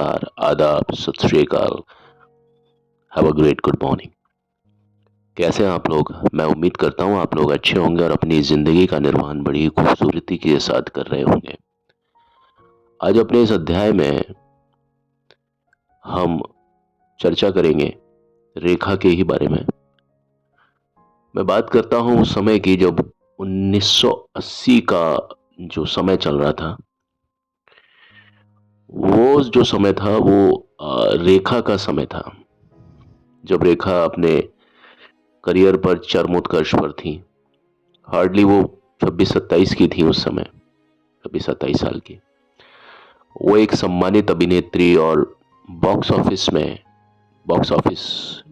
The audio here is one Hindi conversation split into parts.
नमस्कार, आदाब, सत श्री अकाल, have a great good morning. कैसे हैं आप लोग? मैं उम्मीद करता हूँ आप लोग अच्छे होंगे और अपनी ज़िंदगी का निर्वहन बड़ी खूबसूरती के साथ कर रहे होंगे। आज अपने इस अध्याय में हम चर्चा करेंगे रेखा के ही बारे में। मैं बात करता हूँ उस समय की जब 1980 का जो समय चल रहा था, वो जो समय था वो रेखा का समय था। जब रेखा अपने करियर पर चरमोत्कर्ष पर थी। हार्डली वो 26-27 की थी उस समय, 26-27 साल की। वो एक सम्मानित अभिनेत्री और बॉक्स ऑफिस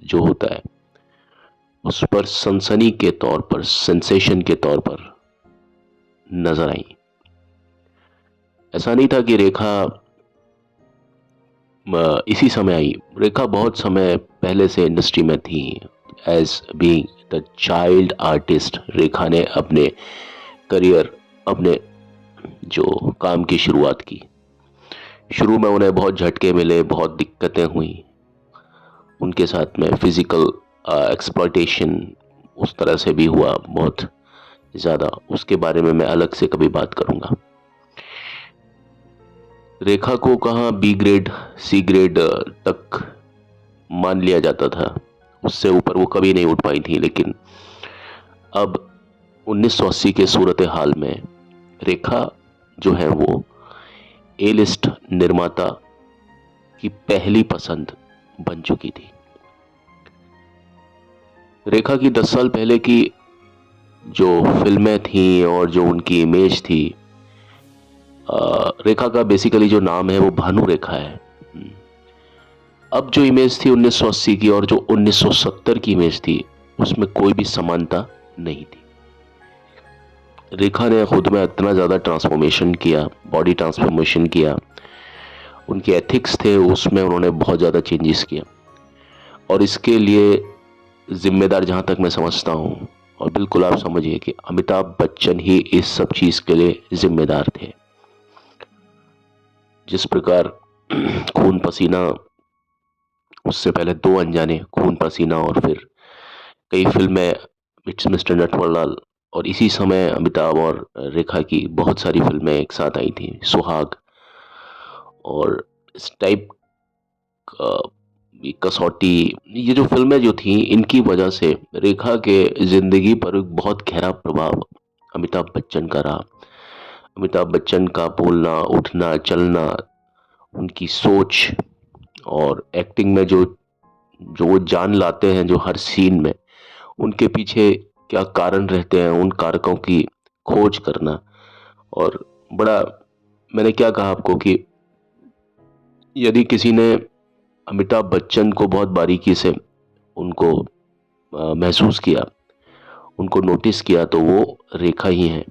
जो होता है उस पर सनसनी के तौर पर, सेंसेशन के तौर पर नजर आई। ऐसा नहीं था कि रेखा इसी समय आई। रेखा बहुत समय पहले से इंडस्ट्री में थी। As being the child artist, रेखा ने अपने करियर, अपने जो काम की शुरुआत की। शुरू में उन्हें बहुत झटके मिले, बहुत दिक्कतें हुई। उनके साथ में फिजिकल एक्सप्लॉयटेशन उस तरह से भी हुआ बहुत ज़्यादा। उसके बारे में मैं अलग से कभी बात करूंगा। रेखा को कहाँ बी ग्रेड, सी ग्रेड तक मान लिया जाता था, उससे ऊपर वो कभी नहीं उठ पाई थी। लेकिन अब 1980 के सूरत हाल में रेखा जो है वो ए लिस्ट निर्माता की पहली पसंद बन चुकी थी। रेखा की 10 साल पहले की जो फिल्में थी और जो उनकी इमेज थी, रेखा का बेसिकली जो नाम है वो भानु रेखा है। अब जो इमेज थी 1980 की और जो 1970 की इमेज थी, उसमें कोई भी समानता नहीं थी। रेखा ने खुद में इतना ज़्यादा ट्रांसफॉर्मेशन किया, बॉडी ट्रांसफॉर्मेशन किया, उनके एथिक्स थे उसमें उन्होंने बहुत ज़्यादा चेंजेस किया। और इसके लिए जिम्मेदार, जहाँ तक मैं समझता हूँ, और बिल्कुल आप समझिए कि अमिताभ बच्चन ही इस सब चीज़ के लिए जिम्मेदार थे। जिस प्रकार खून पसीना, उससे पहले दो अनजाने, खून पसीना, और फिर कई फिल्में, इट्स मिस्टर नटवरलाल, और इसी समय अमिताभ और रेखा की बहुत सारी फिल्में एक साथ आई थी, सुहाग, और इस टाइप कसौटी। ये जो फिल्में जो थी, इनकी वजह से रेखा के जिंदगी पर एक बहुत गहरा प्रभाव अमिताभ बच्चन का रहा। अमिताभ बच्चन का बोलना, उठना, चलना, उनकी सोच और एक्टिंग में जो जो वो जान लाते हैं, जो हर सीन में उनके पीछे क्या कारण रहते हैं, उन कारकों की खोज करना। और बड़ा, मैंने क्या कहा आपको कि यदि किसी ने अमिताभ बच्चन को बहुत बारीकी से उनको महसूस किया, उनको नोटिस किया, तो वो रेखा ही है।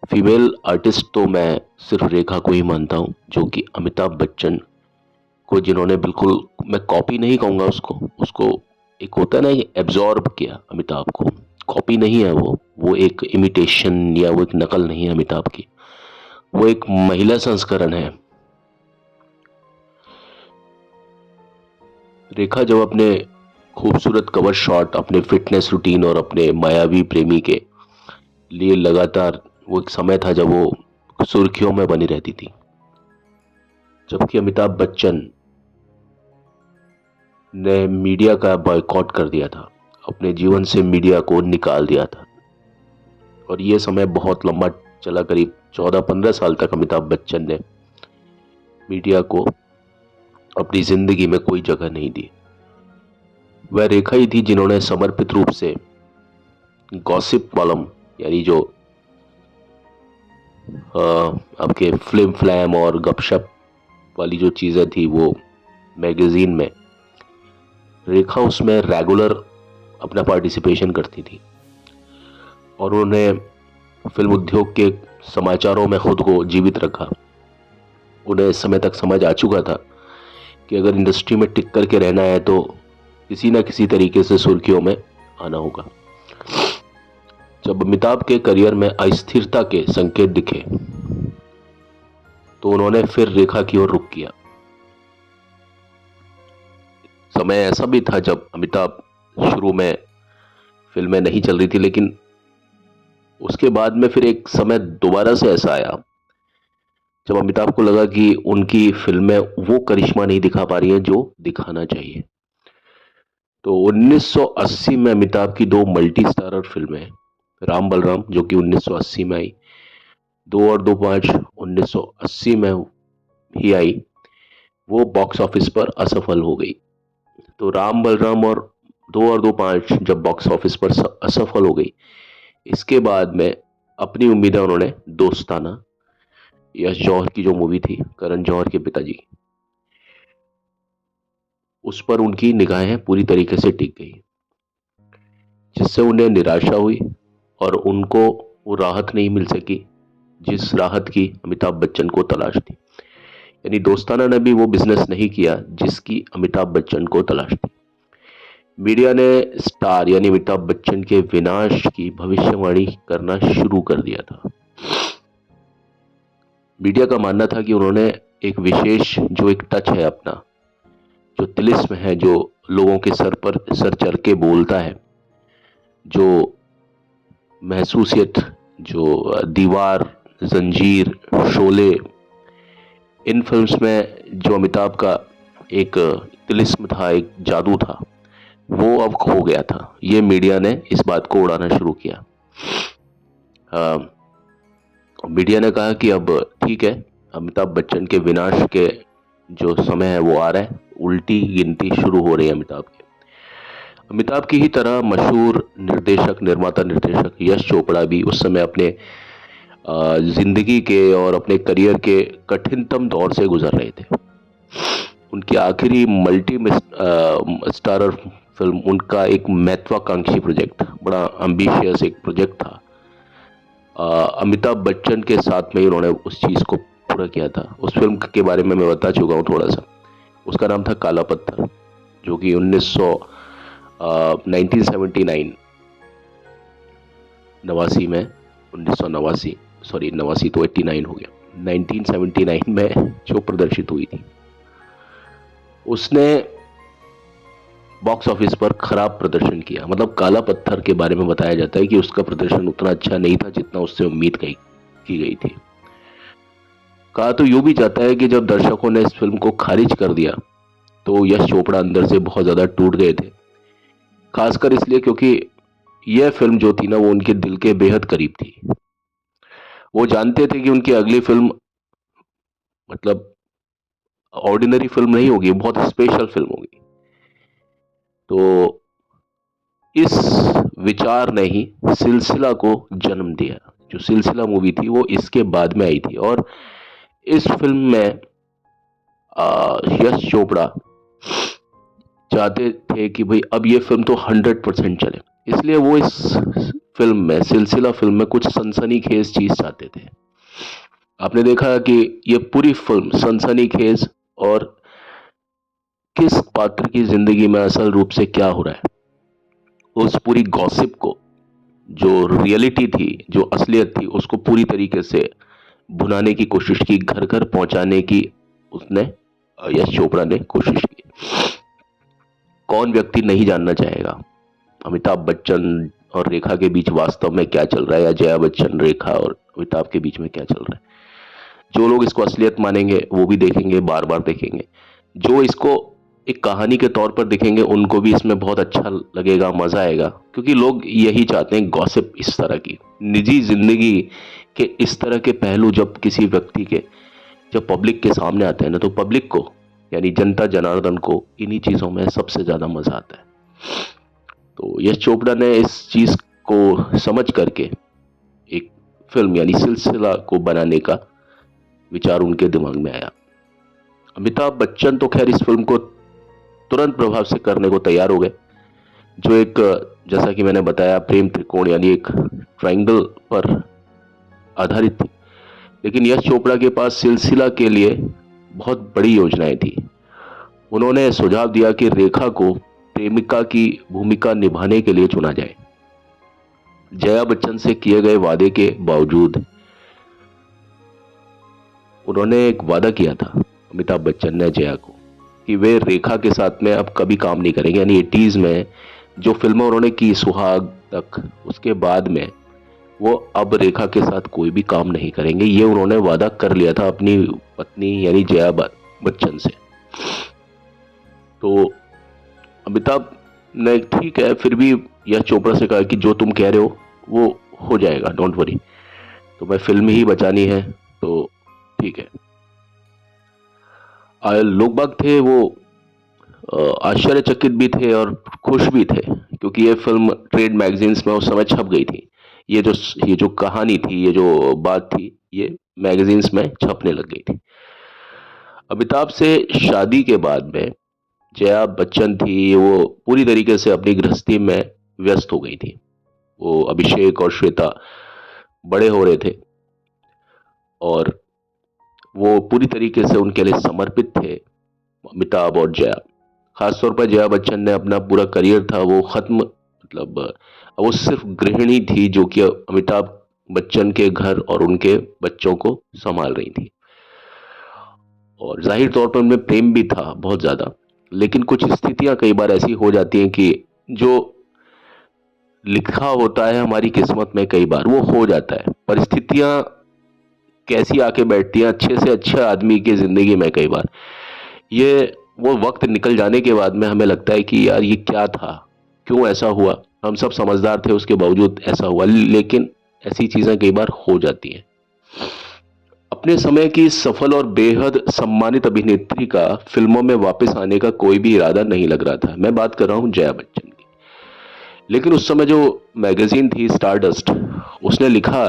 फीमेल आर्टिस्ट तो मैं सिर्फ रेखा को ही मानता हूँ, जो कि अमिताभ बच्चन को, जिन्होंने बिल्कुल, मैं कॉपी नहीं कहूँगा उसको, उसको एक होता है ना, ये एब्जॉर्ब किया अमिताभ को। कॉपी नहीं है वो एक इमिटेशन या वो एक नकल नहीं है अमिताभ की, वो एक महिला संस्करण है। रेखा जब अपने खूबसूरत कवर शॉट, अपने फिटनेस रूटीन और अपने मायावी प्रेमी के लिए लगातार, वो एक समय था जब वो सुर्खियों में बनी रहती थी, जबकि अमिताभ बच्चन ने मीडिया का बॉयकॉट कर दिया था, अपने जीवन से मीडिया को निकाल दिया था। और ये समय बहुत लंबा चला, करीब 14-15 साल तक अमिताभ बच्चन ने मीडिया को अपनी जिंदगी में कोई जगह नहीं दी। वह रेखा ही थी जिन्होंने समर्पित रूप से गॉसिप कॉलम, यानी जो आपके फिल्म फ्लैम और गपशप वाली जो चीज़ें थी, वो मैगजीन में रेखा उसमें रेगुलर अपना पार्टिसिपेशन करती थी। और उन्होंने फिल्म उद्योग के समाचारों में खुद को जीवित रखा। उन्हें इस समय तक समझ आ चुका था कि अगर इंडस्ट्री में टिक कर के रहना है तो किसी ना किसी तरीके से सुर्खियों में आना होगा। जब अमिताभ के करियर में अस्थिरता के संकेत दिखे, तो उन्होंने फिर रेखा की ओर रुख किया। समय ऐसा भी था जब अमिताभ शुरू में फिल्में नहीं चल रही थी, लेकिन उसके बाद में फिर एक समय दोबारा से ऐसा आया जब अमिताभ को लगा कि उनकी फिल्में वो करिश्मा नहीं दिखा पा रही हैं जो दिखाना चाहिए। तो 1980 में अमिताभ की दो मल्टी स्टारर फिल्में, राम बलराम जो कि 1980 में आई, 2 और 2 5 1980 में ही आई, वो बॉक्स ऑफिस पर असफल हो गई। तो राम बलराम और 2 और 2 5 जब बॉक्स ऑफिस पर असफल हो गई, इसके बाद में अपनी उम्मीदें उन्होंने दोस्ताना, यश जौहर की जो मूवी थी करण जौहर के पिताजी, उस पर उनकी निगाहें पूरी तरीके से टिक गई, जिससे उन्हें निराशा हुई और उनको वो राहत नहीं मिल सकी जिस राहत की अमिताभ बच्चन को तलाश थी। यानी दोस्ताना ने भी वो बिजनेस नहीं किया जिसकी अमिताभ बच्चन को तलाश थी। मीडिया ने स्टार यानी अमिताभ बच्चन के विनाश की भविष्यवाणी करना शुरू कर दिया था। मीडिया का मानना था कि उन्होंने एक विशेष जो एक टच है अपना, जो तिलिस्म है, जो लोगों के सर पर सर चढ़ के बोलता है, जो महसूसियत, जो दीवार, जंजीर, शोले, इन फिल्म्स में जो अमिताभ का एक तिलिस्म था, एक जादू था, वो अब खो गया था। ये मीडिया ने इस बात को उड़ाना शुरू किया। मीडिया ने कहा कि अब ठीक है, अमिताभ बच्चन के विनाश के जो समय है वो आ रहा है, उल्टी गिनती शुरू हो रही है अमिताभ की ही तरह मशहूर निर्देशक, निर्माता, निर्देशक यश चोपड़ा भी उस समय अपने जिंदगी के और अपने करियर के कठिनतम दौर से गुजर रहे थे। उनकी आखिरी मल्टी स्टारर फिल्म उनका एक महत्वाकांक्षी प्रोजेक्ट, बड़ा एम्बिशियस एक प्रोजेक्ट था। अमिताभ बच्चन के साथ में ही उन्होंने उस चीज़ को पूरा किया था। उस फिल्म के बारे में मैं बता चुका हूँ थोड़ा सा। उसका नाम था काला पत्थर, जो कि 1979 नवासी में 1989 सॉरी 89 तो 89 हो गया, 1979 में जो प्रदर्शित हुई थी, उसने बॉक्स ऑफिस पर खराब प्रदर्शन किया। मतलब काला पत्थर के बारे में बताया जाता है कि उसका प्रदर्शन उतना अच्छा नहीं था जितना उससे उम्मीद की गई थी। कहा तो यूं भी जाता है कि जब दर्शकों ने इस फिल्म को खारिज कर दिया तो यश चोपड़ा अंदर से बहुत ज्यादा टूट गए थे, खासकर इसलिए क्योंकि यह फिल्म जो थी ना, वो उनके दिल के बेहद करीब थी। वो जानते थे कि उनकी अगली फिल्म मतलब ऑर्डिनरी फिल्म नहीं होगी, बहुत स्पेशल फिल्म होगी। तो इस विचार ने ही सिलसिला को जन्म दिया। जो सिलसिला मूवी थी वो इसके बाद में आई थी, और इस फिल्म में यश चोपड़ा चाहते थे कि भाई अब ये फिल्म तो 100% चले, इसलिए वो इस फिल्म में, सिलसिला फिल्म में, कुछ सनसनीखेज चीज चाहते थे। आपने देखा कि ये पूरी फिल्म सनसनीखेज और किस पात्र की जिंदगी में असल रूप से क्या हो रहा है, उस पूरी गॉसिप को, जो रियलिटी थी, जो असलियत थी, उसको पूरी तरीके से भुनाने की कोशिश की, घर घर पहुंचाने की उसने, यश चोपड़ा ने कोशिश की। कौन व्यक्ति नहीं जानना चाहेगा अमिताभ बच्चन और रेखा के बीच वास्तव में क्या चल रहा है, या जया बच्चन, रेखा और अमिताभ के बीच में क्या चल रहा है। जो लोग इसको असलियत मानेंगे वो भी देखेंगे, बार बार देखेंगे। जो इसको एक कहानी के तौर पर देखेंगे उनको भी इसमें बहुत अच्छा लगेगा, मजा आएगा, क्योंकि लोग यही चाहते हैं, गॉसिप इस तरह की, निजी जिंदगी के इस तरह के पहलू जब किसी व्यक्ति के, जब पब्लिक के सामने आते हैं ना, तो पब्लिक को यानी जनता जनार्दन को इन्हीं चीजों में सबसे ज्यादा मजा आता है। तो यश चोपड़ा ने इस चीज को समझ करके एक फिल्म यानी सिलसिला को बनाने का विचार उनके दिमाग में आया। अमिताभ बच्चन तो खैर इस फिल्म को तुरंत प्रभाव से करने को तैयार हो गए, जो एक, जैसा कि मैंने बताया, प्रेम त्रिकोण यानी एक ट्रायंगल पर आधारित थी। लेकिन यश चोपड़ा के पास सिलसिला के लिए बहुत बड़ी योजनाएं थी। उन्होंने सुझाव दिया कि रेखा को प्रेमिका की भूमिका निभाने के लिए चुना जाए। जया बच्चन से किए गए वादे के बावजूद उन्होंने एक वादा किया था अमिताभ बच्चन ने जया को कि वे रेखा के साथ में अब कभी काम नहीं करेंगे। यानी 80s में जो फिल्में उन्होंने की सुहाग तक, उसके बाद में वो अब रेखा के साथ कोई भी काम नहीं करेंगे। ये उन्होंने वादा कर लिया था अपनी पत्नी यानी जया बच्चन से। तो अमिताभ ने ठीक है फिर भी यश चोपड़ा से कहा कि जो तुम कह रहे हो वो हो जाएगा, डोंट वरी। तो मैं फिल्म ही बचानी है तो ठीक है। लोग बाग थे वो आश्चर्यचकित भी थे और खुश भी थे क्योंकि ये फिल्म ट्रेड मैगजीन्स में उस समय छप गई थी। ये जो कहानी थी, ये जो बात थी, ये मैगजीन्स में छपने लग गई थी। अमिताभ से शादी के बाद में जया बच्चन थी वो पूरी तरीके से अपनी गृहस्थी में व्यस्त हो गई थी। वो अभिषेक और श्वेता बड़े हो रहे थे और वो पूरी तरीके से उनके लिए समर्पित थे, अमिताभ और जया। खासतौर पर जया बच्चन ने अपना पूरा करियर था वो खत्म, मतलब वो सिर्फ गृहिणी थी जो कि अमिताभ बच्चन के घर और उनके बच्चों को संभाल रही थी। और जाहिर तौर पर उनमें प्रेम भी था बहुत ज्यादा, लेकिन कुछ स्थितियां कई बार ऐसी हो जाती हैं कि जो लिखा होता है हमारी किस्मत में कई बार वो हो जाता है। परिस्थितियां कैसी आके बैठती हैं अच्छे से अच्छे आदमी की जिंदगी में, कई बार ये वो वक्त निकल जाने के बाद में हमें लगता है कि यार ये क्या था, क्यों ऐसा हुआ, हम सब समझदार थे उसके बावजूद ऐसा हुआ। लेकिन ऐसी चीजें कई बार हो जाती हैं। अपने समय की सफल और बेहद सम्मानित अभिनेत्री का फिल्मों में वापस आने का कोई भी इरादा नहीं लग रहा था। मैं बात कर रहा हूं जया बच्चन की। लेकिन उस समय जो मैगजीन थी स्टारडस्ट, उसने लिखा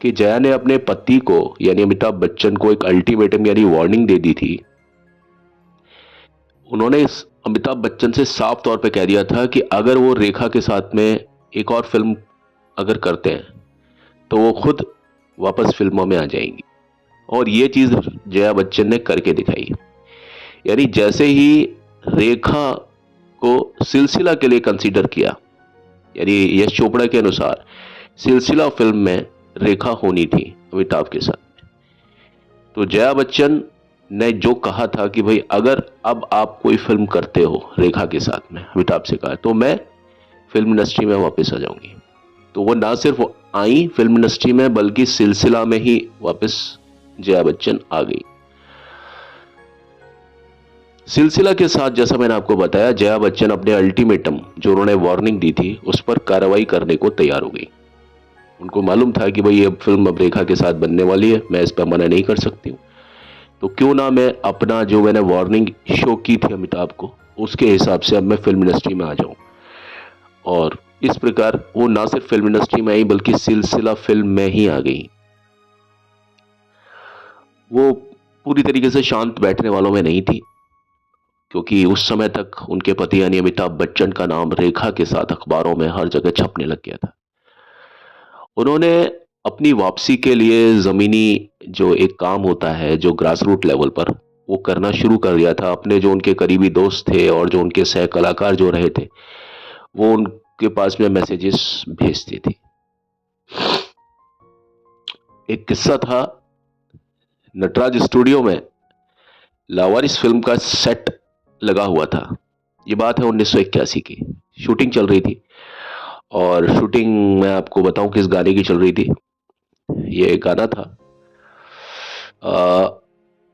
कि जया ने अपने पति को यानी अमिताभ बच्चन को एक अल्टीमेटम यानी वार्निंग दे दी थी। उन्होंने इस अमिताभ बच्चन से साफ तौर पे कह दिया था कि अगर वो रेखा के साथ में एक और फिल्म अगर करते हैं तो वो खुद वापस फिल्मों में आ जाएंगी। और ये चीज जया बच्चन ने करके दिखाई। यानी जैसे ही रेखा को सिलसिला के लिए कंसीडर किया, यानी यश चोपड़ा के अनुसार सिलसिला फिल्म में रेखा होनी थी अमिताभ के साथ। तो जया बच्चन ने जो कहा था कि भाई अगर अब आप कोई फिल्म करते हो रेखा के साथ में, अमिताभ से कहा, तो मैं फिल्म इंडस्ट्री में वापस आ जाऊंगी। तो वो ना सिर्फ आई फिल्म इंडस्ट्री में बल्कि सिलसिला में ही वापस जया बच्चन आ गई। सिलसिला के साथ जैसा मैंने आपको बताया, जया बच्चन अपने अल्टीमेटम जो उन्होंने वार्निंग दी थी उस पर कार्रवाई करने को तैयार हो गई। उनको मालूम था कि भाई ये फिल्म अब रेखा के साथ बनने वाली है, मैं इस पर मना नहीं कर सकती हूँ, तो क्यों ना मैं अपना जो मैंने वार्निंग शो की थी अमिताभ को उसके हिसाब से अब मैं फिल्म इंडस्ट्री में आ जाऊं। और इस प्रकार वो ना सिर्फ फिल्म इंडस्ट्री में आई बल्कि सिलसिला फिल्म में ही आ गई। वो पूरी तरीके से शांत बैठने वालों में नहीं थी क्योंकि उस समय तक उनके पति यानी अमिताभ बच्चन का नाम रेखा के साथ अखबारों में हर जगह छपने लग गया था। उन्होंने अपनी वापसी के लिए जमीनी जो एक काम होता है जो ग्रास रूट लेवल पर, वो करना शुरू कर दिया था। अपने जो उनके करीबी दोस्त थे और जो उनके सह कलाकार जो रहे थे वो उनके पास में मैसेजेस भेजते थे। एक किस्सा था, नटराज स्टूडियो में लावारिस फिल्म का सेट लगा हुआ था। ये बात है 1981 की। शूटिंग चल रही थी और शूटिंग मैं आपको बताऊं किस गाने की चल रही थी। ये गाना था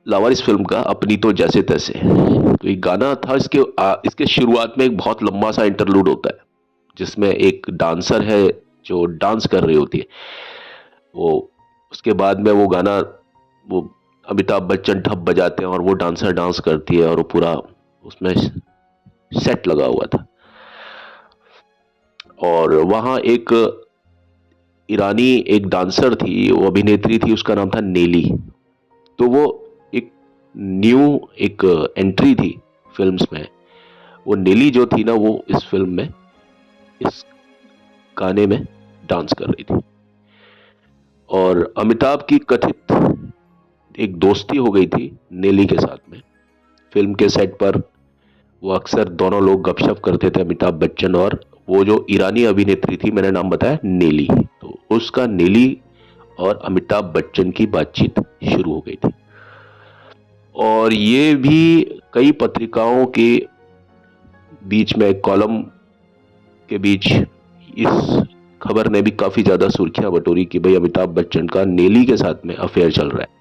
लावारिस फिल्म का अपनी तो जैसे तैसे। तो एक गाना था, इसके शुरुआत में एक बहुत लंबा सा इंटरलूड होता है जिसमें एक डांसर है जो डांस कर रही होती है। वो उसके बाद में वो गाना वो अमिताभ बच्चन ठप बजाते हैं और वो डांसर डांस करती है और वो पूरा उसमें सेट लगा हुआ था। और वहां एक ईरानी एक डांसर थी, वो अभिनेत्री थी, उसका नाम था नेली। तो वो एक न्यू एक एंट्री थी फिल्म्स में। वो नेली जो थी ना वो इस फिल्म में इस गाने में डांस कर रही थी। और अमिताभ की कथित एक दोस्ती हो गई थी नेली के साथ में। फिल्म के सेट पर वो अक्सर दोनों लोग गपशप करते थे, अमिताभ बच्चन और वो जो ईरानी अभिनेत्री थी मैंने नाम बताया नेली। तो उसका नेली और अमिताभ बच्चन की बातचीत शुरू हो गई थी। और ये भी कई पत्रिकाओं के बीच में, कॉलम के बीच इस खबर ने भी काफी ज्यादा सुर्खियां बटोरी कि भाई अमिताभ बच्चन का नेली के साथ में अफेयर चल रहा है।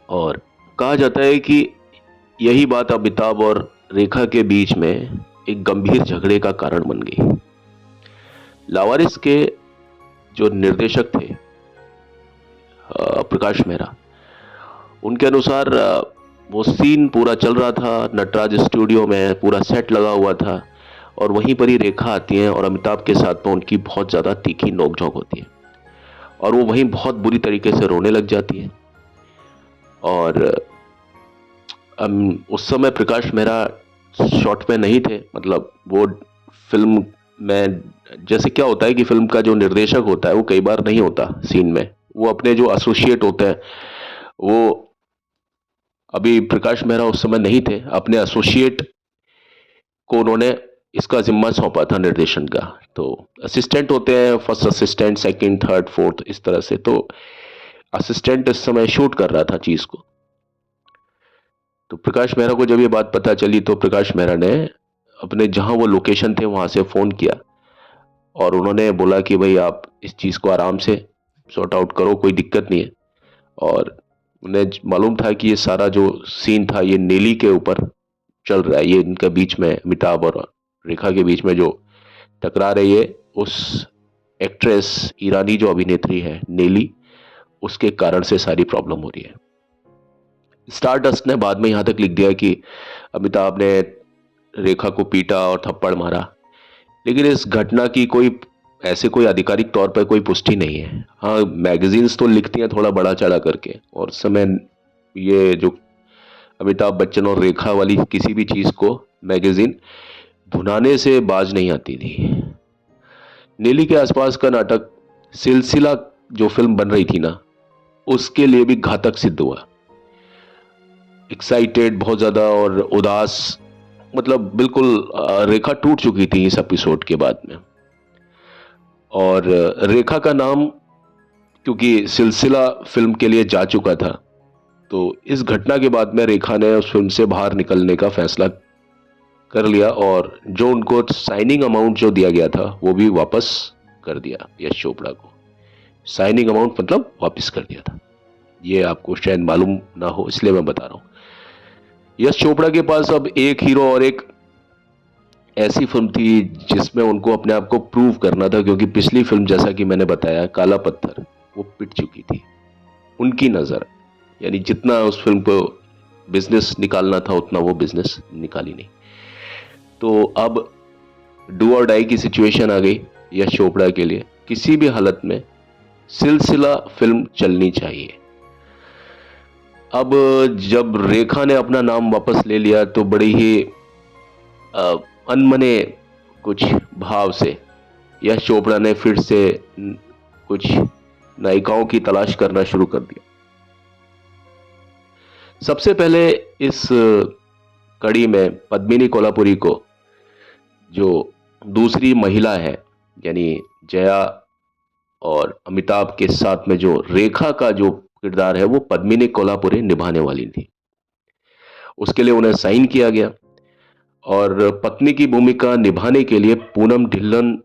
और कहा जाता है कि यही बात अमिताभ और रेखा के बीच में एक गंभीर झगड़े का कारण बन गई। लावारिस के जो निर्देशक थे प्रकाश मेहरा, उनके अनुसार वो सीन पूरा चल रहा था, नटराज स्टूडियो में पूरा सेट लगा हुआ था, और वहीं पर ही रेखा आती है और अमिताभ के साथ में उनकी बहुत ज़्यादा तीखी नोकझोंक होती है और वो वहीं बहुत बुरी तरीके से रोने लग जाती है। और उस समय प्रकाश मेहरा शॉट में नहीं थे, मतलब वो फिल्म में, जैसे क्या होता है कि फिल्म का जो निर्देशक होता है वो कई बार नहीं होता सीन में, वो अपने जो एसोसिएट होते हैं, वो अभी प्रकाश मेहरा उस समय नहीं थे, अपने एसोसिएट को उन्होंने इसका जिम्मा सौंपा था निर्देशन का। तो असिस्टेंट होते हैं, first assistant, second, third, fourth, इस तरह से। तो असिस्टेंट इस समय शूट कर रहा था चीज को। तो प्रकाश मेहरा को जब ये बात पता चली तो प्रकाश मेहरा ने अपने जहां वो लोकेशन थे वहां से फोन किया और उन्होंने बोला कि भाई आप इस चीज को आराम से सॉर्ट आउट करो, कोई दिक्कत नहीं है। और उन्हें मालूम था कि ये सारा जो सीन था ये नेली के ऊपर चल रहा है, ये इनके बीच में, अमिताभ और रेखा के बीच में जो टकरा रही है, उस एक्ट्रेस ईरानी जो अभिनेत्री है नेली, उसके कारण से सारी प्रॉब्लम हो रही है। स्टारडस्ट ने बाद में यहां तक लिख दिया कि अमिताभ ने रेखा को पीटा और थप्पड़ मारा, लेकिन इस घटना की कोई आधिकारिक तौर पर कोई पुष्टि नहीं है। हाँ, मैगजीन्स तो लिखती हैं थोड़ा बड़ा चढ़ा करके, और समय ये जो अमिताभ बच्चन और रेखा वाली किसी भी चीज को मैगजीन भुनाने से बाज नहीं आती थी। नेली के आसपास का नाटक सिलसिला जो फिल्म बन रही थी ना, उसके लिए भी घातक सिद्ध हुआ। एक्साइटेड बहुत ज्यादा और उदास, मतलब बिल्कुल रेखा टूट चुकी थी इस एपिसोड के बाद में। और रेखा का नाम क्योंकि सिलसिला फिल्म के लिए जा चुका था, तो इस घटना के बाद में रेखा ने उस फिल्म से बाहर निकलने का फैसला कर लिया और जो उनको साइनिंग अमाउंट जो दिया गया था वो भी वापस कर दिया। यश चोपड़ा को साइनिंग अमाउंट मतलब वापस कर दिया था। ये आपको शायद मालूम ना हो, इसलिए मैं बता रहा हूं। यश चोपड़ा के पास अब एक हीरो और एक ऐसी फिल्म थी जिसमें उनको अपने आप को प्रूव करना था, क्योंकि पिछली फिल्म जैसा कि मैंने बताया काला पत्थर, वो पिट चुकी थी उनकी नजर, यानी जितना उस फिल्म को बिजनेस निकालना था उतना वो बिजनेस निकाली नहीं। तो अब डू और डाई की सिचुएशन आ गई यश चोपड़ा के लिए। किसी भी हालत में सिलसिला फिल्म चलनी चाहिए। अब जब रेखा ने अपना नाम वापस ले लिया तो बड़ी ही अनमने कुछ भाव से यश चोपड़ा ने फिर से कुछ नायिकाओं की तलाश करना शुरू कर दिया। सबसे पहले इस कड़ी में पद्मिनी कोल्हापुरी को, जो दूसरी महिला है, यानी जया और अमिताभ के साथ में जो रेखा का जो किरदार है वो पद्मिनी कोल्हापुरी निभाने वाली थी। उसके लिए उन्हें साइन किया गया और पत्नी की भूमिका निभाने के लिए पूनम ढिल्लन,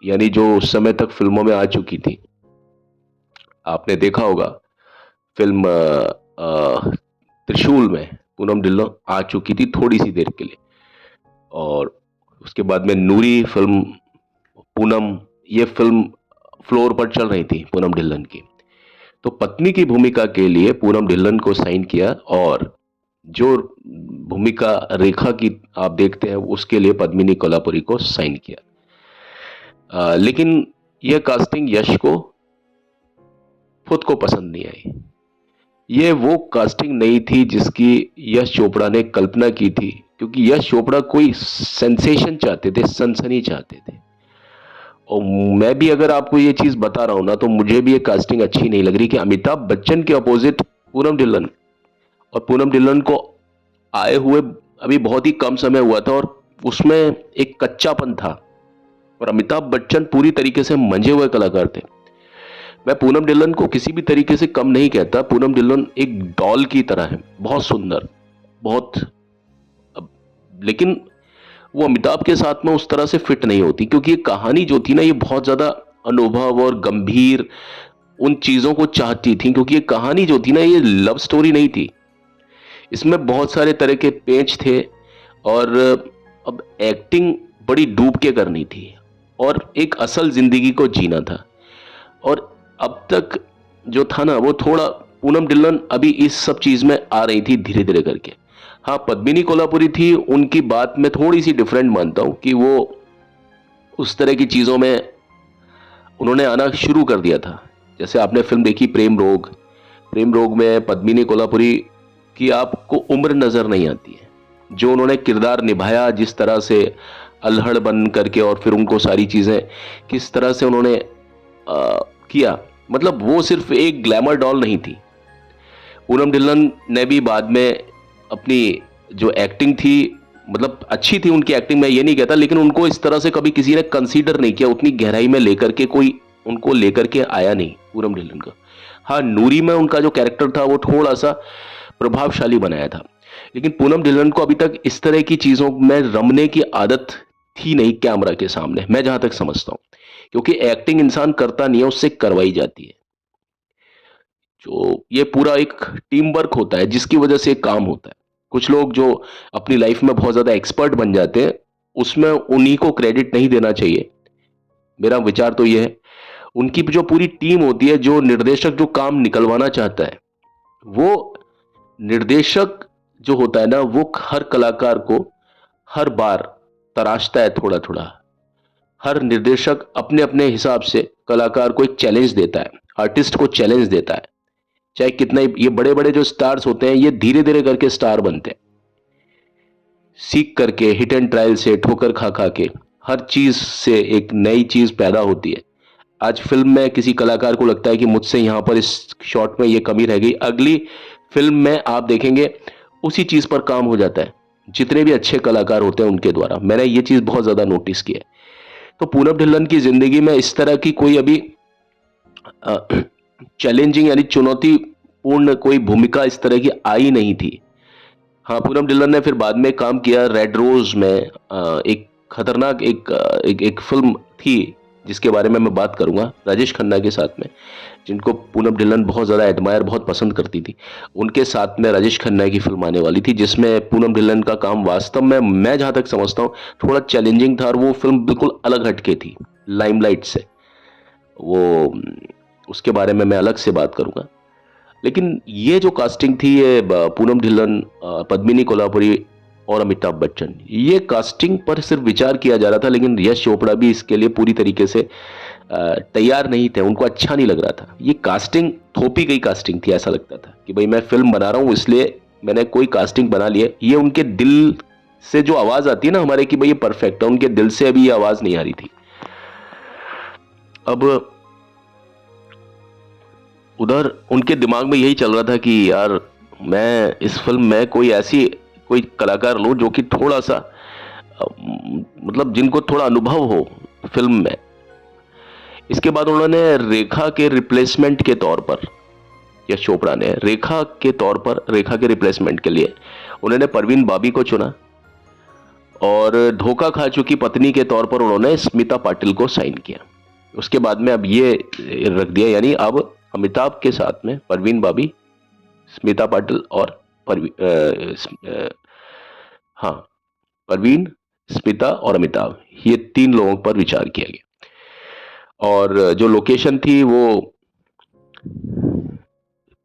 यानी जो उस समय तक फिल्मों में आ चुकी थी, आपने देखा होगा फिल्म त्रिशूल में पूनम ढिल्लन आ चुकी थी थोड़ी सी देर के लिए, और उसके बाद में नूरी फिल्म पूनम, ये फिल्म फ्लोर पर चल रही थी पूनम ढिल्लन की। तो पत्नी की भूमिका के लिए पूनम ढिल्लन को साइन किया और जो भूमिका रेखा की आप देखते हैं उसके लिए पद्मिनी कोल्हापुरी को साइन किया। लेकिन यह कास्टिंग यश को खुद को पसंद नहीं आई। ये वो कास्टिंग नहीं थी जिसकी यश चोपड़ा ने कल्पना की थी, क्योंकि यश चोपड़ा कोई सेंसेशन चाहते थे, सनसनी चाहते थे। और मैं भी अगर आपको ये चीज बता रहा हूं ना, तो मुझे भी ये कास्टिंग अच्छी नहीं लग रही कि अमिताभ बच्चन के अपोजिट पूनम ढिल्लन, और पूनम ढिल्लन को आए हुए अभी बहुत ही कम समय हुआ था और उसमें एक कच्चापन था, और अमिताभ बच्चन पूरी तरीके से मंजे हुए कलाकार थे। मैं पूनम ढिल्लन को किसी भी तरीके से कम नहीं कहता। पूनम ढिल्लन एक डॉल की तरह है, बहुत सुंदर, बहुत। अब लेकिन वो अमिताभ के साथ में उस तरह से फिट नहीं होती, क्योंकि ये कहानी जो थी ना, ये बहुत ज्यादा अनुभव और गंभीर उन चीजों को चाहती थी, क्योंकि ये कहानी जो थी ना, ये लव स्टोरी नहीं थी। इसमें बहुत सारे तरह के पेंच थे, और अब एक्टिंग बड़ी डूब के करनी थी, और एक असल जिंदगी को जीना था। और अब तक जो था ना, वो थोड़ा पूनम ढिल्लन अभी इस सब चीज में आ रही थी धीरे धीरे करके। हाँ, पद्मिनी कोल्हापुरी थी, उनकी बात मैं थोड़ी सी डिफरेंट मानता हूं कि वो उस तरह की चीजों में उन्होंने आना शुरू कर दिया था। जैसे आपने फिल्म देखी प्रेम रोग, प्रेम रोग में पद्मिनी कोल्हापुरी की आपको उम्र नजर नहीं आती है। जो उन्होंने किरदार निभाया, जिस तरह से अल्हड़ बन करके, और फिर उनको सारी चीजें किस तरह से उन्होंने किया, मतलब वो सिर्फ एक ग्लैमर डॉल नहीं थी। पूनम ढिल्लन ने भी बाद में अपनी जो एक्टिंग थी, मतलब अच्छी थी उनकी एक्टिंग, मैं ये नहीं कहता, लेकिन उनको इस तरह से कभी किसी ने कंसीडर नहीं किया, उतनी गहराई में लेकर के कोई उनको लेकर के आया नहीं पूनम ढिल्लन का। हाँ, नूरी में उनका जो कैरेक्टर था वो थोड़ा सा प्रभावशाली बनाया था, लेकिन पूनम ढिल्लन को अभी तक इस तरह की चीजों में रमने की आदत थी नहीं कैमरा के सामने, मैं जहां तक समझता हूं। क्योंकि एक्टिंग इंसान करता नहीं है, उससे करवाई जाती है। जो ये पूरा एक टीम वर्क होता है, जिसकी वजह से एक काम होता है। कुछ लोग जो अपनी लाइफ में बहुत ज्यादा एक्सपर्ट बन जाते हैं, उसमें उन्हीं को क्रेडिट नहीं देना चाहिए। मेरा विचार तो यह है, उनकी जो पूरी टीम होती है, जो निर्देशक जो काम निकलवाना चाहता है, वो निर्देशक जो होता है ना, वो हर कलाकार को हर बार तराशता है थोड़ा थोड़ा। हर निर्देशक अपने अपने हिसाब से कलाकार को एक चैलेंज देता है, आर्टिस्ट को चैलेंज देता है। चाहे कितना ही ये बड़े बड़े जो स्टार्स होते हैं, ये धीरे धीरे करके स्टार बनते हैं, सीख करके, हिट एंड ट्रायल से, ठोकर खा खा के, हर चीज से एक नई चीज पैदा होती है। आज फिल्म में किसी कलाकार को लगता है कि मुझसे यहां पर इस शॉट में ये कमी रह गई, अगली फिल्म में आप देखेंगे उसी चीज पर काम हो जाता है, जितने भी अच्छे कलाकार होते हैं उनके द्वारा। मैंने ये चीज बहुत ज्यादा नोटिस की है। तो पूनम ढिल्लन की जिंदगी में इस तरह की कोई अभी चैलेंजिंग यानी चुनौतीपूर्ण कोई भूमिका इस तरह की आई नहीं थी। हाँ, पूनम ढिल्लन ने फिर बाद में काम किया रेड रोज में, एक खतरनाक एक फिल्म थी, जिसके बारे में मैं बात करूंगा, राजेश खन्ना के साथ में, जिनको पूनम ढिल्लन बहुत ज्यादा एडमायर, बहुत पसंद करती थी। उनके साथ में राजेश खन्ना की फिल्म आने वाली थी, जिसमें पूनम ढिल्लन का काम वास्तव में, मैं जहां तक समझता हूँ, थोड़ा चैलेंजिंग था, और वो फिल्म बिल्कुल अलग हटके थी लाइमलाइट से। वो उसके बारे में मैं अलग से बात करूंगा। लेकिन ये जो कास्टिंग थी, ये पूनम ढिल्लन, पद्मिनी कोल्हापुरी और अमिताभ बच्चन, ये कास्टिंग पर सिर्फ विचार किया जा रहा था, लेकिन यश चोपड़ा भी इसके लिए पूरी तरीके से तैयार नहीं थे, उनको अच्छा नहीं लग रहा था। ये कास्टिंग थोपी गई कास्टिंग थी, ऐसा लगता था कि भाई मैं फिल्म बना रहा हूं, इसलिए मैंने कोई कास्टिंग बना ली है। ये उनके दिल से जो आवाज आती है ना हमारे, कि भाई ये परफेक्ट है, उनके दिल से अभी ये आवाज नहीं आ रही थी। अब उधर उनके दिमाग में यही चल रहा था कि यार, मैं इस फिल्म में कोई कलाकार लूं जो कि थोड़ा सा मतलब जिनको थोड़ा अनुभव हो फिल्म में। इसके बाद उन्होंने रेखा के रिप्लेसमेंट के तौर पर, यश चोपड़ा ने रेखा के तौर पर, रेखा के रिप्लेसमेंट के लिए उन्होंने परवीन बाबी को चुना, और धोखा खा चुकी पत्नी के तौर पर उन्होंने स्मिता पाटिल को साइन किया। उसके बाद में अब ये रख दिया, यानी अब अमिताभ के साथ में परवीन बाबी, स्मिता पाटिल और हाँ, परवीन, स्मिता और अमिताभ, ये 3 लोगों पर विचार किया गया। और जो लोकेशन थी, वो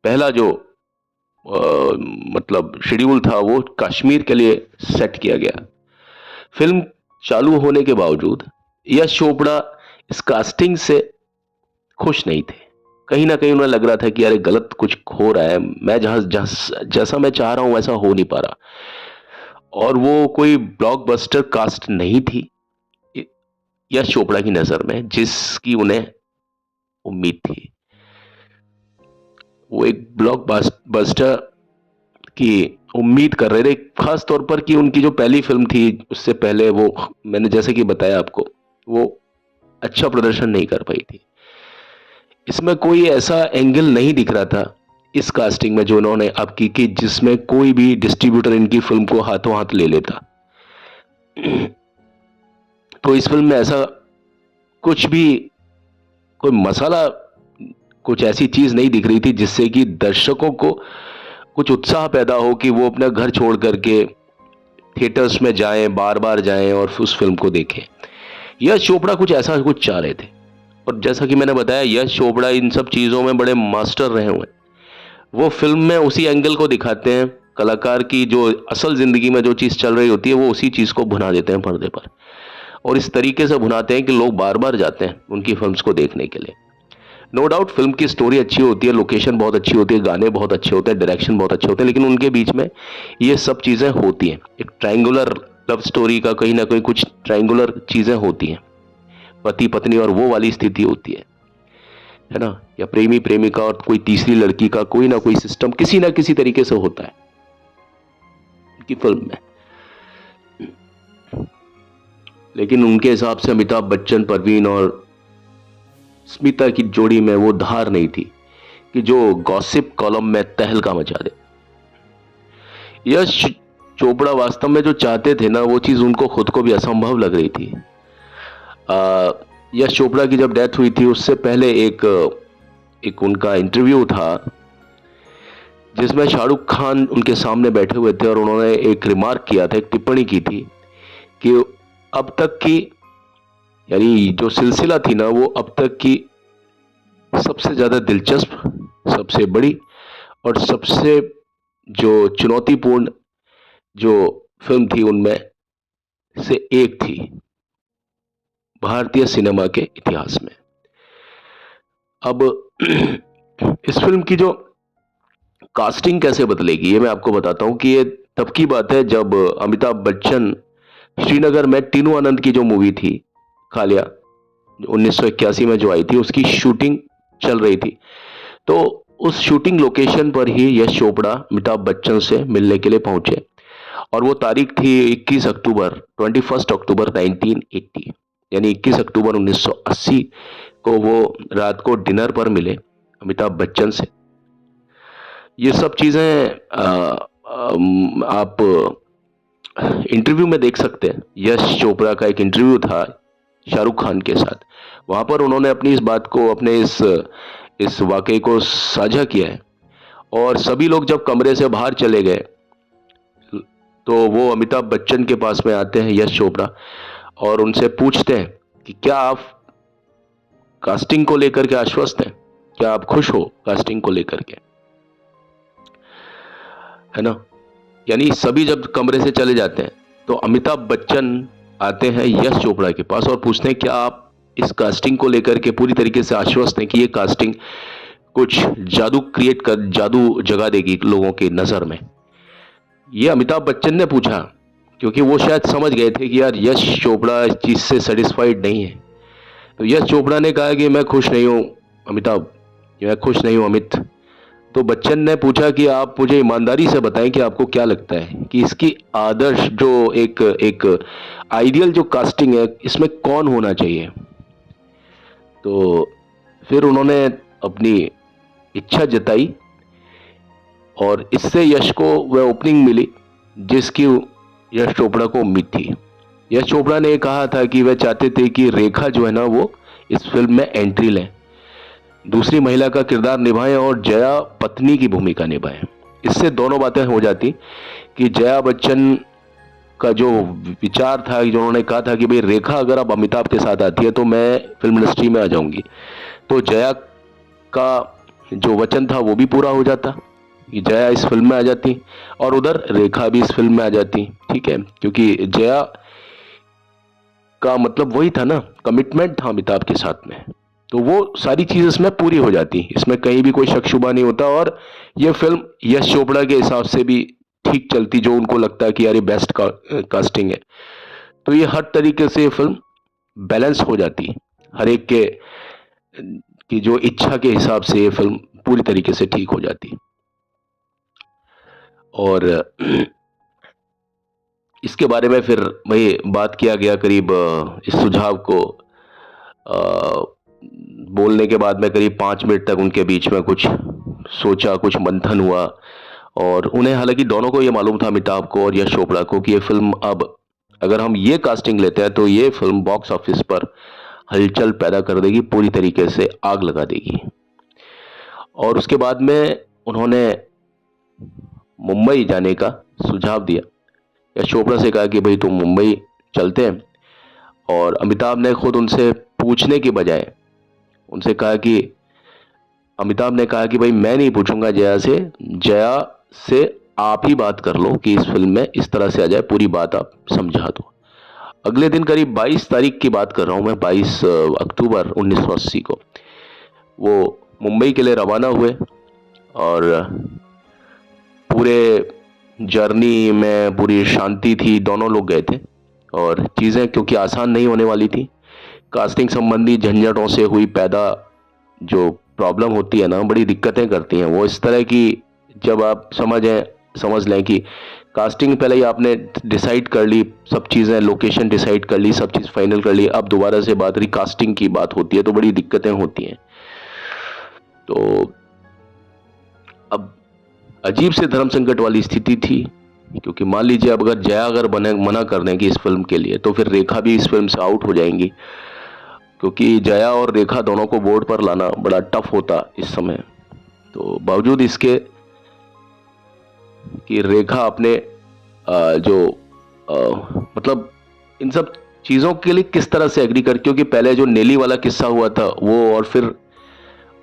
पहला जो मतलब शेड्यूल था, वो कश्मीर के लिए सेट किया गया। फिल्म चालू होने के बावजूद यश चोपड़ा इस कास्टिंग से खुश नहीं थे। कहीं ना कहीं उन्हें लग रहा था कि यार गलत कुछ हो रहा है, मैं जैसा मैं चाह रहा हूं वैसा हो नहीं पा रहा। और वो कोई ब्लॉकबस्टर कास्ट नहीं थी यश चोपड़ा की नजर में, जिसकी उन्हें उम्मीद थी। वो एक ब्लॉकबस्टर की उम्मीद कर रहे थे, खास तौर पर कि उनकी जो पहली फिल्म थी, उससे पहले वो, मैंने जैसे कि बताया आपको, वो अच्छा प्रदर्शन नहीं कर पाई थी। इसमें कोई ऐसा एंगल नहीं दिख रहा था इस कास्टिंग में जो उन्होंने अब की कि जिसमें कोई भी डिस्ट्रीब्यूटर इनकी फिल्म को हाथों हाथ ले लेता। तो इस फिल्म में ऐसा कुछ भी कोई मसाला, कुछ ऐसी चीज नहीं दिख रही थी जिससे कि दर्शकों को कुछ उत्साह पैदा हो कि वो अपना घर छोड़ करके थिएटर्स में जाएं, बार बार जाएं और उस फिल्म को देखें। यश चोपड़ा कुछ ऐसा कुछ चाह रहे थे, और जैसा कि मैंने बताया यश चोपड़ा इन सब चीजों में बड़े मास्टर रहे हुए हैं। वो फिल्म में उसी एंगल को दिखाते हैं, कलाकार की जो असल जिंदगी में जो चीज चल रही होती है वो उसी चीज को भुना देते हैं पर्दे पर, और इस तरीके से भुनाते हैं कि लोग बार बार जाते हैं उनकी फिल्म्स को देखने के लिए। नो डाउट फिल्म की स्टोरी अच्छी होती है, लोकेशन बहुत अच्छी होती है, गाने बहुत अच्छे होते हैं, डायरेक्शन बहुत अच्छे होते हैं, लेकिन उनके बीच में ये सब चीजें होती हैं। एक ट्रायंगुलर लव स्टोरी का कहीं ना कहीं कुछ ट्रायंगुलर चीजें होती हैं, पति पत्नी और वो वाली स्थिति होती है ना, या प्रेमी प्रेमिका और कोई तीसरी लड़की का कोई ना कोई सिस्टम किसी ना किसी तरीके से होता है उनकी फिल्म में। लेकिन उनके हिसाब से अमिताभ बच्चन, परवीन और स्मिता की जोड़ी में वो धार नहीं थी कि जो गॉसिप कॉलम में तहलका मचा दे। यश चोपड़ा वास्तव में जो चाहते थे ना, वो चीज उनको खुद को भी असंभव लग रही थी। यश चोपड़ा की जब डेथ हुई थी उससे पहले एक उनका इंटरव्यू था जिसमें शाहरुख खान उनके सामने बैठे हुए थे, और उन्होंने एक रिमार्क किया था, एक टिप्पणी की थी कि अब तक की, यानी जो सिलसिला थी ना, वो अब तक की सबसे ज्यादा दिलचस्प, सबसे बड़ी और सबसे जो चुनौतीपूर्ण जो फिल्म थी उनमें से एक थी भारतीय सिनेमा के इतिहास में। अब इस फिल्म की जो कास्टिंग कैसे बदलेगी ये मैं आपको बताता हूं कि ये तब की बात है जब अमिताभ बच्चन श्रीनगर में टीनू आनंद की जो मूवी थी कालिया 1981 में जो आई थी, उसकी शूटिंग चल रही थी। तो उस शूटिंग लोकेशन पर ही यश चोपड़ा अमिताभ बच्चन से मिलने के लिए पहुंचे, और वो तारीख थी 21 अक्टूबर 21 अक्टूबर 1980, यानी 21 अक्टूबर 1980 को वो रात को डिनर पर मिले अमिताभ बच्चन से। ये सब चीजें आप इंटरव्यू में देख सकते हैं। यश चोपड़ा का एक इंटरव्यू था शाहरुख खान के साथ, वहां पर उन्होंने अपनी इस बात को, अपने इस वाकये को साझा किया है। और सभी लोग जब कमरे से बाहर चले गए तो वो अमिताभ बच्चन के पास में आते हैं यश चोपड़ा, और उनसे पूछते हैं कि क्या आप कास्टिंग को लेकर के आश्वस्त हैं, क्या आप खुश हो कास्टिंग को लेकर के, है ना। यानी सभी जब कमरे से चले जाते हैं तो अमिताभ बच्चन आते हैं यश चोपड़ा के पास और पूछते हैं क्या आप इस कास्टिंग को लेकर के पूरी तरीके से आश्वस्त हैं कि ये कास्टिंग कुछ जादू क्रिएट कर, जादू जगा देगी लोगों की नजर में। ये अमिताभ बच्चन ने पूछा क्योंकि वो शायद समझ गए थे कि यार यश चोपड़ा इस चीज से सेटिस्फाइड नहीं है। तो यश चोपड़ा ने कहा कि मैं खुश नहीं हूं अमिताभ, मैं खुश नहीं हूं अमित। तो बच्चन ने पूछा कि आप मुझे ईमानदारी से बताएं कि आपको क्या लगता है कि इसकी आदर्श जो एक एक आइडियल जो कास्टिंग है इसमें कौन होना चाहिए। तो फिर उन्होंने अपनी इच्छा जताई और इससे यश को वह ओपनिंग मिली जिसकी यश चोपड़ा को उम्मीद थी। यश चोपड़ा ने कहा था कि वह चाहते थे कि रेखा जो है ना वो इस फिल्म में एंट्री लें, दूसरी महिला का किरदार निभाएं और जया पत्नी की भूमिका निभाएं। इससे दोनों बातें हो जाती कि जया बच्चन का जो विचार था, जो उन्होंने कहा था कि भाई रेखा अगर अब अमिताभ के साथ आती है तो मैं फिल्म इंडस्ट्री में आ जाऊंगी, तो जया का जो वचन था वो भी पूरा हो जाता कि जया इस फिल्म में आ जाती और उधर रेखा भी इस फिल्म में आ जाती। ठीक है, क्योंकि जया का मतलब वही था ना, कमिटमेंट था अमिताभ के साथ में, तो वो सारी चीज इसमें पूरी हो जाती, इसमें कहीं भी कोई शक शुबा नहीं होता। और ये फिल्म यश चोपड़ा के हिसाब से भी ठीक चलती, जो उनको लगता है कि यार ये बेस्ट कास्टिंग है। तो ये हर तरीके से ये फिल्म बैलेंस हो जाती, हर एक के की जो इच्छा के हिसाब से ये फिल्म पूरी तरीके से ठीक हो जाती। और इसके बारे में फिर वही बात किया गया, करीब इस सुझाव को बोलने के बाद में करीब 5 मिनट तक उनके बीच में कुछ सोचा, कुछ मंथन हुआ और उन्हें, हालांकि दोनों को ये मालूम था, अमिताभ को और यश चोपड़ा को, कि ये फिल्म अब अगर हम ये कास्टिंग लेते हैं तो ये फिल्म बॉक्स ऑफिस पर हलचल पैदा कर देगी, पूरी तरीके से आग लगा देगी। और उसके बाद में उन्होंने मुंबई जाने का सुझाव दिया। यश चोपड़ा से कहा कि भाई तुम मुंबई चलते हैं, और अमिताभ ने खुद उनसे पूछने की बजाय उनसे कहा कि अमिताभ ने कहा कि भाई मैं नहीं पूछूंगा जया से, जया से आप ही बात कर लो कि इस फिल्म में इस तरह से आ जाए, पूरी बात आप समझा दो। अगले दिन करीब 22 तारीख की बात कर रहा हूं मैं, 22 अक्टूबर 1980 को वो मुंबई के लिए रवाना हुए और पूरे जर्नी में पूरी शांति थी, दोनों लोग गए थे और चीज़ें क्योंकि आसान नहीं होने वाली थी, कास्टिंग संबंधी झंझटों से हुई पैदा जो प्रॉब्लम होती है ना, बड़ी दिक्कतें करती हैं वो इस तरह की। जब आप समझ लें कि कास्टिंग पहले ही आपने डिसाइड कर ली, सब चीज़ें, लोकेशन डिसाइड कर ली, सब चीज़ फाइनल कर ली, अब दोबारा से बात रिकास्टिंग की बात होती है तो बड़ी दिक्कतें होती हैं। तो अब अजीब से धर्म संकट वाली स्थिति थी, क्योंकि मान लीजिए अब अगर जया मना कर देंगी इस फिल्म के लिए तो फिर रेखा भी इस फिल्म से आउट हो जाएंगी, क्योंकि जया और रेखा दोनों को बोर्ड पर लाना बड़ा टफ होता इस समय। तो बावजूद इसके कि रेखा अपने मतलब इन सब चीज़ों के लिए किस तरह से एग्री कर, क्योंकि पहले जो नेली वाला किस्सा हुआ था वो, और फिर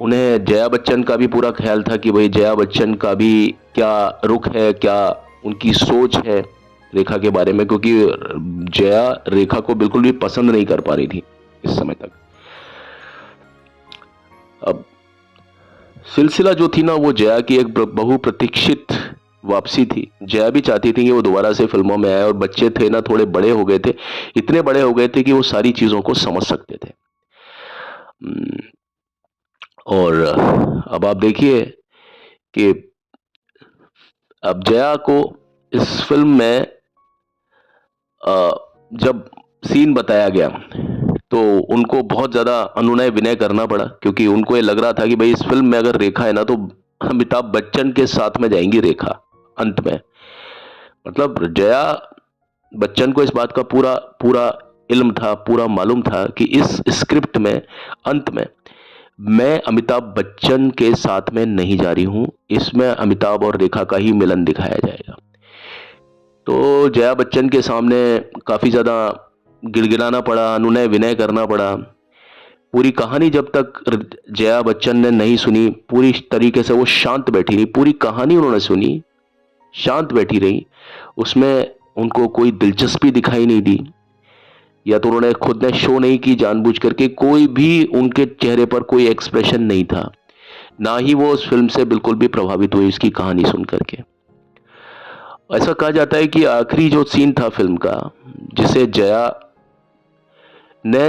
उन्हें जया बच्चन का भी पूरा ख्याल था कि भाई जया बच्चन का भी क्या रुख है, क्या उनकी सोच है रेखा के बारे में, क्योंकि जया रेखा को बिल्कुल भी पसंद नहीं कर पा रही थी इस समय तक। अब सिलसिला जो थी ना वो जया की एक बहुप्रतीक्षित वापसी थी। जया भी चाहती थी कि वो दोबारा से फिल्मों में आए, और बच्चे थे ना थोड़े बड़े हो गए थे, इतने बड़े हो गए थे कि वो सारी चीज़ों को समझ सकते थे। और अब आप देखिए कि अब जया को इस फिल्म में जब सीन बताया गया तो उनको बहुत ज़्यादा अनुनय विनय करना पड़ा, क्योंकि उनको ये लग रहा था कि भाई इस फिल्म में अगर रेखा है ना तो अमिताभ बच्चन के साथ में जाएंगी रेखा अंत में। मतलब जया बच्चन को इस बात का पूरा पूरा इल्म था, पूरा मालूम था कि इस स्क्रिप्ट में अंत में मैं अमिताभ बच्चन के साथ में नहीं जा रही हूं, इसमें अमिताभ और रेखा का ही मिलन दिखाया जाएगा। तो जया बच्चन के सामने काफ़ी ज़्यादा गिड़गिड़ाना पड़ा, अनुनय विनय करना पड़ा। पूरी कहानी जब तक जया बच्चन ने नहीं सुनी, पूरी तरीके से वो शांत बैठी रही, पूरी कहानी उन्होंने सुनी, शांत बैठी रही, उसमें उनको कोई दिलचस्पी दिखाई नहीं दी, या तो उन्होंने खुद ने शो नहीं की जानबूझ करके, कोई भी उनके चेहरे पर कोई एक्सप्रेशन नहीं था, ना ही वो उस फिल्म से बिल्कुल भी प्रभावित हुई इसकी कहानी सुन करके। ऐसा कहा जाता है कि आखिरी जो सीन था फिल्म का, जिसे जया ने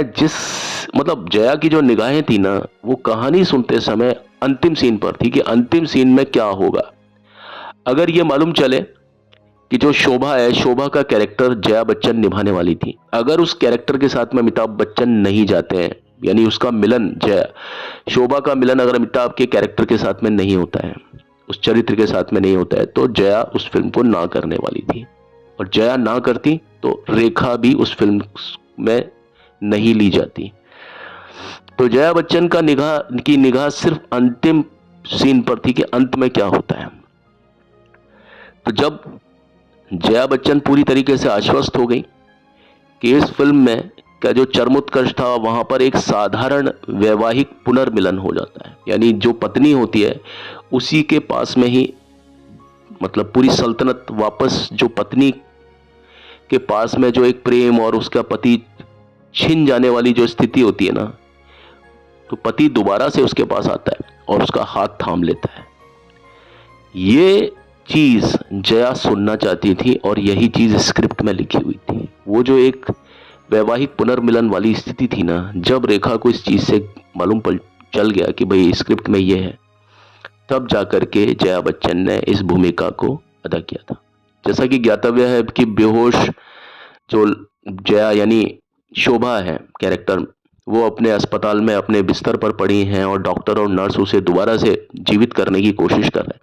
मतलब जया की जो निगाहें थी ना वो कहानी सुनते समय अंतिम सीन पर थी कि अंतिम सीन में क्या होगा। अगर ये मालूम चले कि जो शोभा है, शोभा का कैरेक्टर जया बच्चन निभाने वाली थी, अगर उस कैरेक्टर के साथ में अमिताभ बच्चन नहीं जाते हैं, यानी उसका मिलन, शोभा का मिलन अगर अमिताभ के कैरेक्टर के साथ में नहीं होता है, उस चरित्र के साथ में नहीं होता है, तो जया उस फिल्म को ना करने वाली थी। और जया ना करती तो रेखा भी उस फिल्म में नहीं ली जाती। तो जया बच्चन का निगाह सिर्फ अंतिम सीन पर थी कि अंत में क्या होता है। तो जब जया बच्चन पूरी तरीके से आश्वस्त हो गई कि इस फिल्म में का जो चरमोत्कर्ष था वहां पर एक साधारण वैवाहिक पुनर्मिलन हो जाता है, यानी जो पत्नी होती है उसी के पास में ही, मतलब पूरी सल्तनत वापस जो पत्नी के पास में जो एक प्रेम और उसका पति छिन जाने वाली जो स्थिति होती है ना, तो पति दोबारा से उसके पास आता है और उसका हाथ थाम लेता है। ये चीज जया सुनना चाहती थी और यही चीज स्क्रिप्ट में लिखी हुई थी। वो जो एक वैवाहिक पुनर्मिलन वाली स्थिति थी ना, जब रेखा को इस चीज से मालूम चल गया कि भाई स्क्रिप्ट में ये है, तब जाकर के जया बच्चन ने इस भूमिका को अदा किया था। जैसा कि ज्ञातव्य है कि बेहोश जो जया यानी शोभा है कैरेक्टर, वो अपने अस्पताल में अपने बिस्तर पर पड़ी हैं और डॉक्टर और नर्स उसे दोबारा से जीवित करने की कोशिश कर रहे हैं।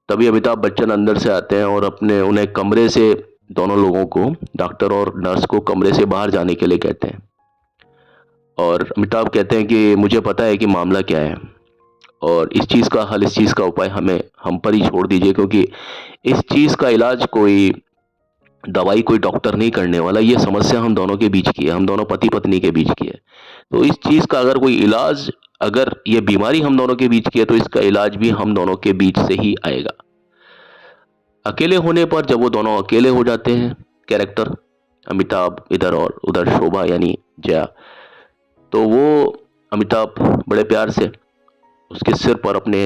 तभी अमिताभ बच्चन अंदर से आते हैं और अपने उन्हें कमरे से, दोनों लोगों को, डॉक्टर और नर्स को, कमरे से बाहर जाने के लिए कहते हैं। और अमिताभ कहते हैं कि मुझे पता है कि मामला क्या है और इस चीज़ का हल, इस चीज़ का उपाय हम पर ही छोड़ दीजिए, क्योंकि इस चीज़ का इलाज कोई दवाई, कोई डॉक्टर नहीं करने वाला। ये समस्या हम दोनों के बीच की है, हम दोनों पति पत्नी के बीच की है। तो इस चीज़ का अगर कोई इलाज, अगर ये बीमारी हम दोनों के बीच की है, तो इसका इलाज भी हम दोनों के बीच से ही आएगा। अकेले होने पर, जब वो दोनों अकेले हो जाते हैं, कैरेक्टर अमिताभ इधर और उधर शोभा यानी जया, तो वो अमिताभ बड़े प्यार से उसके सिर पर अपने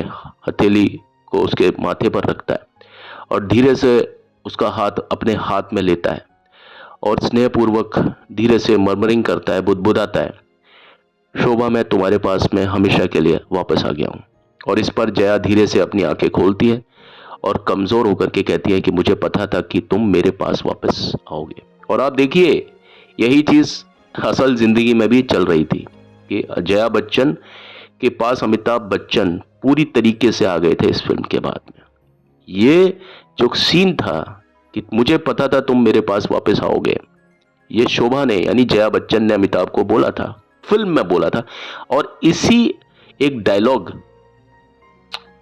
हथेली को उसके माथे पर रखता है और धीरे से उसका हाथ अपने हाथ में लेता है और स्नेहपूर्वक धीरे से मर्मरिंग करता है, बुदबुदाता है, शोभा मैं तुम्हारे पास में हमेशा के लिए वापस आ गया हूँ। और इस पर जया धीरे से अपनी आंखें खोलती है और कमजोर होकर के कहती है कि मुझे पता था कि तुम मेरे पास वापस आओगे। और आप देखिए, यही चीज असल जिंदगी में भी चल रही थी कि जया बच्चन के पास अमिताभ बच्चन पूरी तरीके से आ गए थे इस फिल्म के बाद में। ये जो सीन था कि मुझे पता था तुम मेरे पास वापस आओगे, ये शोभा ने यानी जया बच्चन ने अमिताभ को बोला था, फिल्म में बोला था। और इसी एक डायलॉग,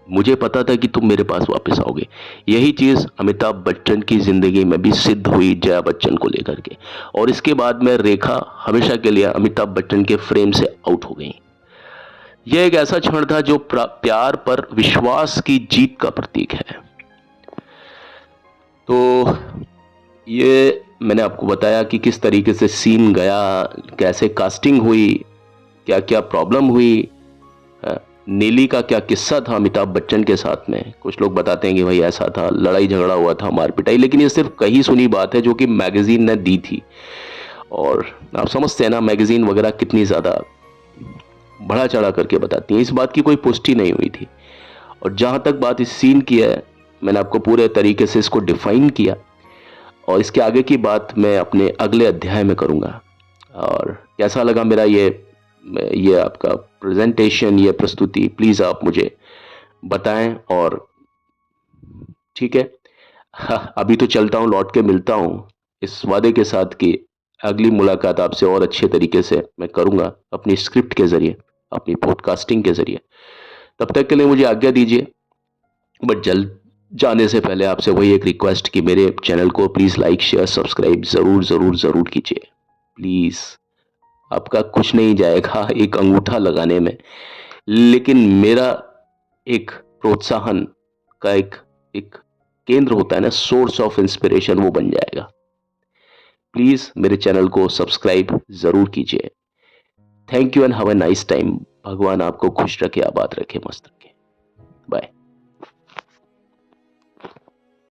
मुझे पता था कि तुम मेरे पास वापस आओगे, यही चीज अमिताभ बच्चन की जिंदगी में भी सिद्ध हुई जया बच्चन को लेकर के। और इसके बाद में रेखा हमेशा के लिए अमिताभ बच्चन के फ्रेम से आउट हो गई। यह एक ऐसा क्षण था जो प्यार पर विश्वास की जीत का प्रतीक है। तो ये मैंने आपको बताया कि किस तरीके से सीन गया, कैसे कास्टिंग हुई, क्या क्या प्रॉब्लम हुई, नीली का क्या किस्सा था अमिताभ बच्चन के साथ में। कुछ लोग बताते हैं कि भाई ऐसा था, लड़ाई झगड़ा हुआ था, मार पिटाई, लेकिन ये सिर्फ कही सुनी बात है जो कि मैगजीन ने दी थी। और आप समझते हैं ना, मैगजीन वगैरह कितनी ज़्यादा बढ़ा चढ़ा करके बताती हैं, इस बात की कोई पुष्टि नहीं हुई थी। और जहाँ तक बात इस सीन की है, मैंने आपको पूरे तरीके से इसको डिफाइन किया और इसके आगे की बात मैं अपने अगले अध्याय में करूँगा। और कैसा लगा मेरा ये आपका प्रेजेंटेशन, ये प्रस्तुति, प्लीज़ आप मुझे बताएं। और ठीक है, अभी तो चलता हूँ, लौट के मिलता हूँ इस वादे के साथ कि अगली मुलाकात आपसे और अच्छे तरीके से मैं करूँगा, अपनी स्क्रिप्ट के ज़रिए, अपनी पॉडकास्टिंग के ज़रिए। तब तक के लिए मुझे आज्ञा दीजिए। बट जल्द जाने से पहले आपसे वही एक रिक्वेस्ट कि मेरे चैनल को प्लीज़ लाइक, शेयर, सब्सक्राइब ज़रूर ज़रूर ज़रूर कीजिए प्लीज़। आपका कुछ नहीं जाएगा एक अंगूठा लगाने में, लेकिन मेरा एक प्रोत्साहन का एक केंद्र होता है ना, सोर्स ऑफ इंस्पिरेशन, वो बन जाएगा। प्लीज़ मेरे चैनल को सब्सक्राइब ज़रूर कीजिए। Thank you and have a nice time. भगवान आपको खुश रखे, आबाद रखे, मस्त रखे।